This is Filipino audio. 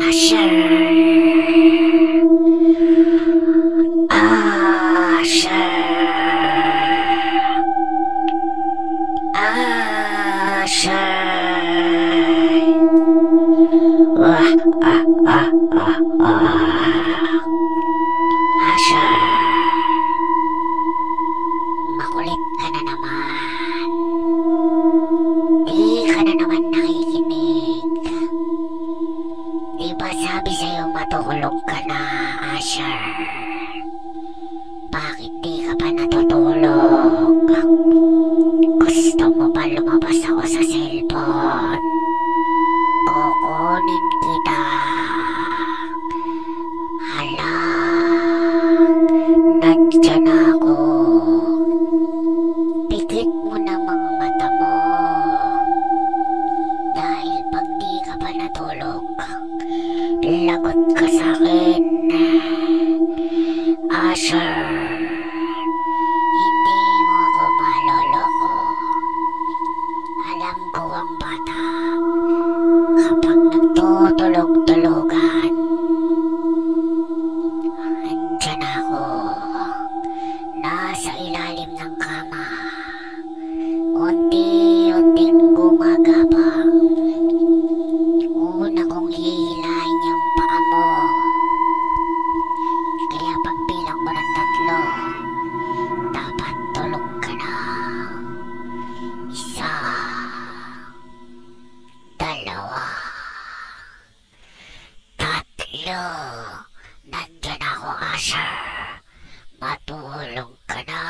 Asher. Asher. Asher. Wah, Asher. Makulit ka na naman. Di ka na naman nakikinig. Di ba sabi sa'yo matulog ka na, Asher? Bakit di ka pa natutulog? Gusto mo ba lumabas ako sa cellphone? Kukunin kita. Hala, nandyan ako. Pikit mo na mga mata mo. Dahil pag di ka pa natulog, lagot ka sa'kin. Asher, hindi mo ako maloloko. Alam ko ang bata. Kapag nagtutulog-tulugan, andyan ako. Nasa ilalim ng kama. Unti-unting gumagapang. Una kong hihilahin yung paa mo. Kaya pagbilang mo ng 3, dapat tulog ka na. 1, 2, 3. Nandyan ako, Asher. Matulog ka na.